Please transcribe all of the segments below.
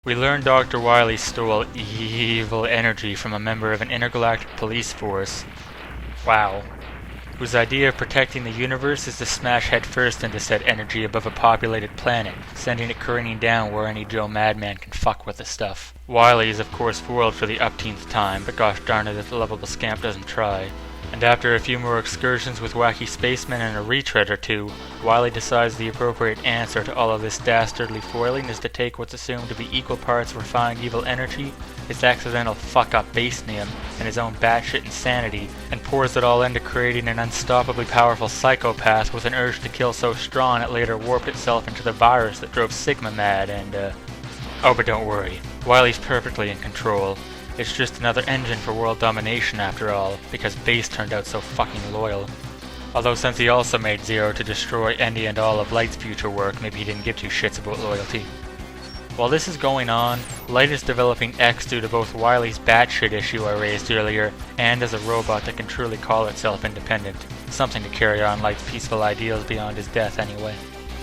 We learn Dr. Wily stole evil energy from a member of an intergalactic police force. Wow. Whose idea of protecting the universe is to smash headfirst into said energy above a populated planet, sending it careening down where any Joe madman can fuck with the stuff. Wily is of course foiled for the upteenth time, but gosh darn it if the lovable scamp doesn't try. And after a few more excursions with wacky spacemen and a retread or two, Wily decides the appropriate answer to all of this dastardly foiling is to take what's assumed to be equal parts refined evil energy, his accidental fuck-up basenium, and his own batshit insanity, and pours it all into creating an unstoppably powerful psychopath with an urge to kill so strong it later warped itself into the virus that drove Sigma mad and, Oh, but don't worry, Wily's perfectly in control. It's just another engine for world domination after all, because Base turned out so fucking loyal. Although since he also made Zero to destroy any and all of Light's future work, maybe he didn't give two shits about loyalty. While this is going on, Light is developing X due to both Wily's batshit issue I raised earlier, and as a robot that can truly call itself independent. Something to carry on Light's peaceful ideals beyond his death anyway.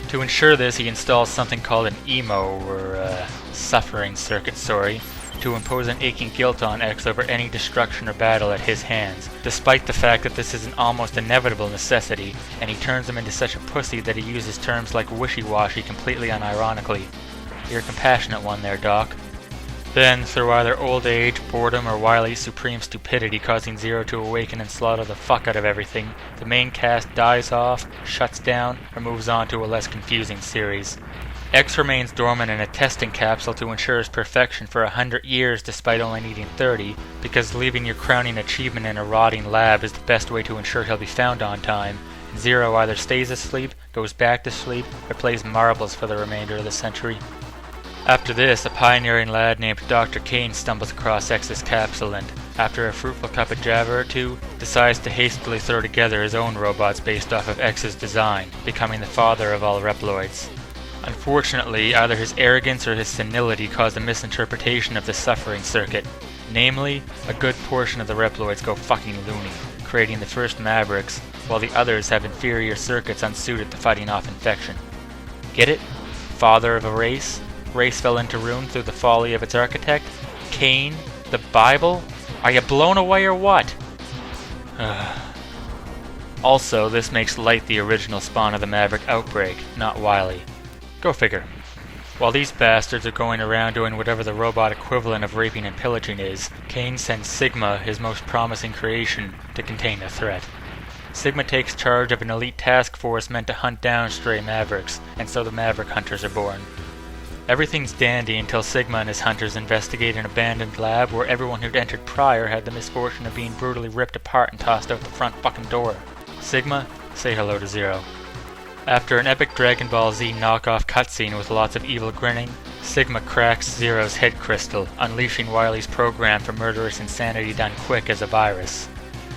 To ensure this, he installs something called an emo, or suffering circuit, to impose an aching guilt on X over any destruction or battle at his hands, despite the fact that this is an almost inevitable necessity, and he turns him into such a pussy that he uses terms like wishy-washy completely unironically. You're a compassionate one there, Doc. Then, through either old age, boredom, or Wily's supreme stupidity causing Zero to awaken and slaughter the fuck out of everything, the main cast dies off, shuts down, or moves on to a less confusing series. X remains dormant in a testing capsule to ensure his perfection for 100 years despite only needing 30, because leaving your crowning achievement in a rotting lab is the best way to ensure he'll be found on time. Zero either stays asleep, goes back to sleep, or plays marbles for the remainder of the century. After this, a pioneering lad named Dr. Kane stumbles across X's capsule and, after a fruitful cup of java or two, decides to hastily throw together his own robots based off of X's design, becoming the father of all Reploids. Unfortunately, either his arrogance or his senility caused a misinterpretation of the suffering circuit. Namely, a good portion of the Reploids go fucking loony, creating the first Mavericks, while the others have inferior circuits unsuited to fighting off infection. Get it? Father of a race? Race fell into ruin through the folly of its architect? Cain? The Bible? Are you blown away or what? Also, this makes Light the original spawn of the Maverick outbreak, not Wily. Go figure. While these bastards are going around doing whatever the robot equivalent of raping and pillaging is, Cain sends Sigma, his most promising creation, to contain the threat. Sigma takes charge of an elite task force meant to hunt down stray Mavericks, and so the Maverick Hunters are born. Everything's dandy until Sigma and his hunters investigate an abandoned lab where everyone who'd entered prior had the misfortune of being brutally ripped apart and tossed out the front fucking door. Sigma, say hello to Zero. After an epic Dragon Ball Z knockoff cutscene with lots of evil grinning, Sigma cracks Zero's head crystal, unleashing Wily's program for murderous insanity done quick as a virus.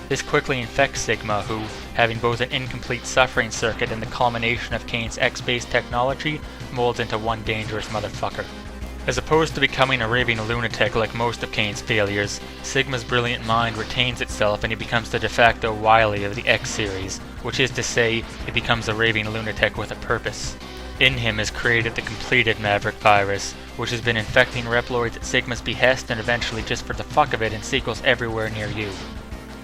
This quickly infects Sigma, who, having both an incomplete suffering circuit and the culmination of Kane's X-based technology, molds into one dangerous motherfucker. As opposed to becoming a raving lunatic like most of Kane's failures, Sigma's brilliant mind retains itself and he becomes the de facto Wily of the X series, which is to say, he becomes a raving lunatic with a purpose. In him is created the completed Maverick virus, which has been infecting Reploids at Sigma's behest and eventually just for the fuck of it in sequels everywhere near you.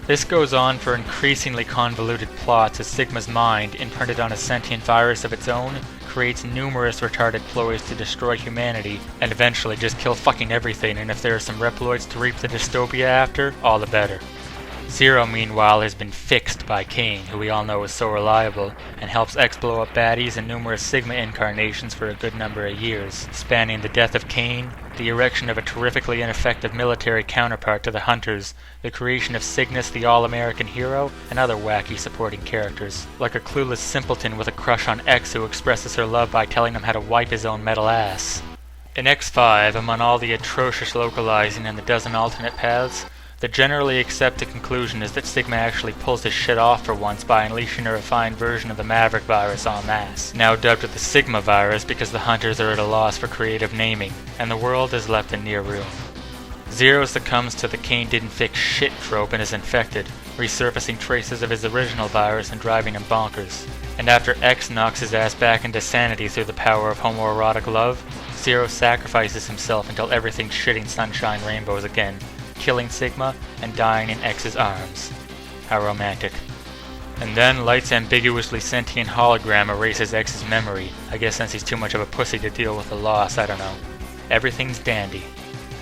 This goes on for increasingly convoluted plots as Sigma's mind, imprinted on a sentient virus of its own, creates numerous retarded ploys to destroy humanity and eventually just kill fucking everything, and if there are some Reploids to reap the dystopia after, all the better. Zero, meanwhile, has been fixed by Cain, who we all know is so reliable, and helps X blow up baddies and numerous Sigma incarnations for a good number of years, spanning the death of Cain, the erection of a terrifically ineffective military counterpart to the Hunters, the creation of Cygnus the all-American hero, and other wacky supporting characters, like a clueless simpleton with a crush on X who expresses her love by telling him how to wipe his own metal ass. In X5, among all the atrocious localizing and the dozen alternate paths, the generally accepted conclusion is that Sigma actually pulls his shit off for once by unleashing a refined version of the Maverick virus en masse, now dubbed the Sigma virus because the Hunters are at a loss for creative naming, and the world is left in near ruin. Zero succumbs to the Cain didn't fix shit trope and is infected, resurfacing traces of his original virus and driving him bonkers. And after X knocks his ass back into sanity through the power of homoerotic love, Zero sacrifices himself until everything's shitting sunshine rainbows again, killing Sigma and dying in X's arms. How romantic. And then Light's ambiguously sentient hologram erases X's memory. I guess since he's too much of a pussy to deal with the loss, I don't know. Everything's dandy.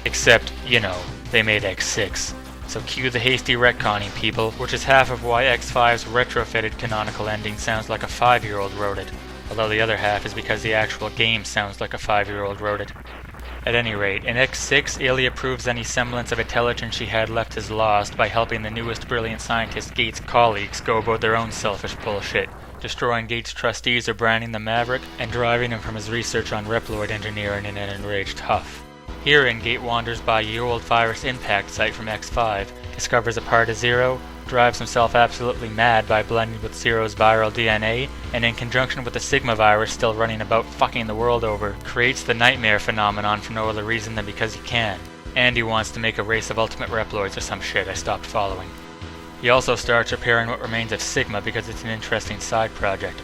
Except, you know, they made X6. So cue the hasty retconning, people, which is half of why X5's retrofitted canonical ending sounds like a 5-year-old wrote it. Although the other half is because the actual game sounds like a 5-year-old wrote it. At any rate, in X6, Ilya proves any semblance of intelligence she had left is lost by helping the newest brilliant scientist Gates' colleagues go about their own selfish bullshit, destroying Gates' trustees or branding the Maverick, and driving him from his research on Reploid engineering in an enraged huff. Herein, Gate wanders by a year-old virus impact site from X5, discovers a part of Zero, drives himself absolutely mad by blending with Zero's viral DNA, and in conjunction with the Sigma virus still running about fucking the world over, creates the nightmare phenomenon for no other reason than because he can. And he wants to make a race of ultimate Reploids or some shit I stopped following. He also starts repairing what remains of Sigma because it's an interesting side project.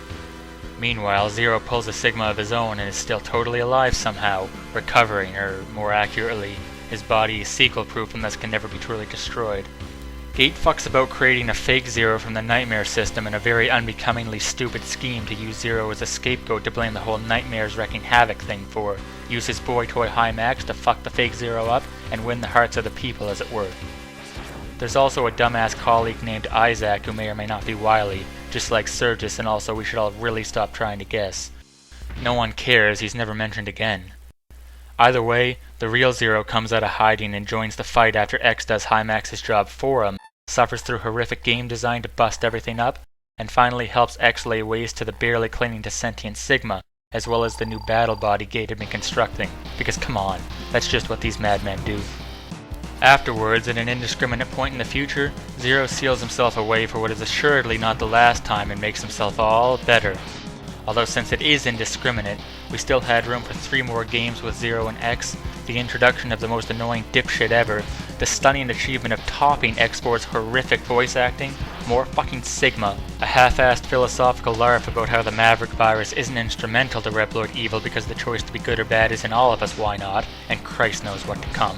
Meanwhile, Zero pulls a Sigma of his own and is still totally alive somehow, recovering, or more accurately, his body is sequel-proof and thus can never be truly destroyed. Gate fucks about creating a fake Zero from the Nightmare system in a very unbecomingly stupid scheme to use Zero as a scapegoat to blame the whole Nightmares wrecking havoc thing for, use his boy toy High Max to fuck the fake Zero up and win the hearts of the people as it were. There's also a dumbass colleague named Isaac who may or may not be wily, just like Surgis, and also we should all really stop trying to guess. No one cares, he's never mentioned again. Either way, the real Zero comes out of hiding and joins the fight after X does High Max's job for him, suffers through horrific game design to bust everything up, and finally helps X lay waste to the barely clinging to sentient Sigma, as well as the new battle body Gate had been constructing, because come on, that's just what these madmen do. Afterwards, at an indiscriminate point in the future, Zero seals himself away for what is assuredly not the last time and makes himself all better. Although since it is indiscriminate, we still had room for 3 more games with Zero and X, the introduction of the most annoying dipshit ever, the stunning achievement of topping X4's horrific voice acting, more fucking Sigma, a half-assed philosophical larp about how the Maverick virus isn't instrumental to Reploid evil because the choice to be good or bad is in all of us, why not, and Christ knows what to come.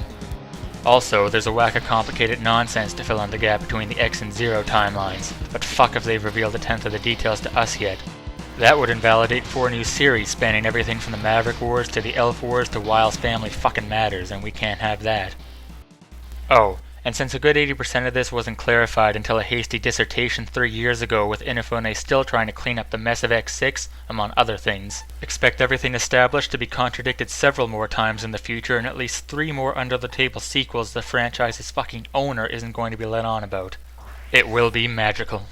Also, there's a whack of complicated nonsense to fill in the gap between the X and Zero timelines, but fuck if they've revealed a tenth of the details to us yet. That would invalidate 4 new series spanning everything from the Maverick Wars to the Elf Wars to Wiles Family fucking Matters, and we can't have that. Oh, and since a good 80% of this wasn't clarified until a hasty dissertation 3 years ago with Inafune still trying to clean up the mess of X6, among other things, expect everything established to be contradicted several more times in the future and at least 3 more under-the-table sequels the franchise's fucking owner isn't going to be let on about. It will be magical.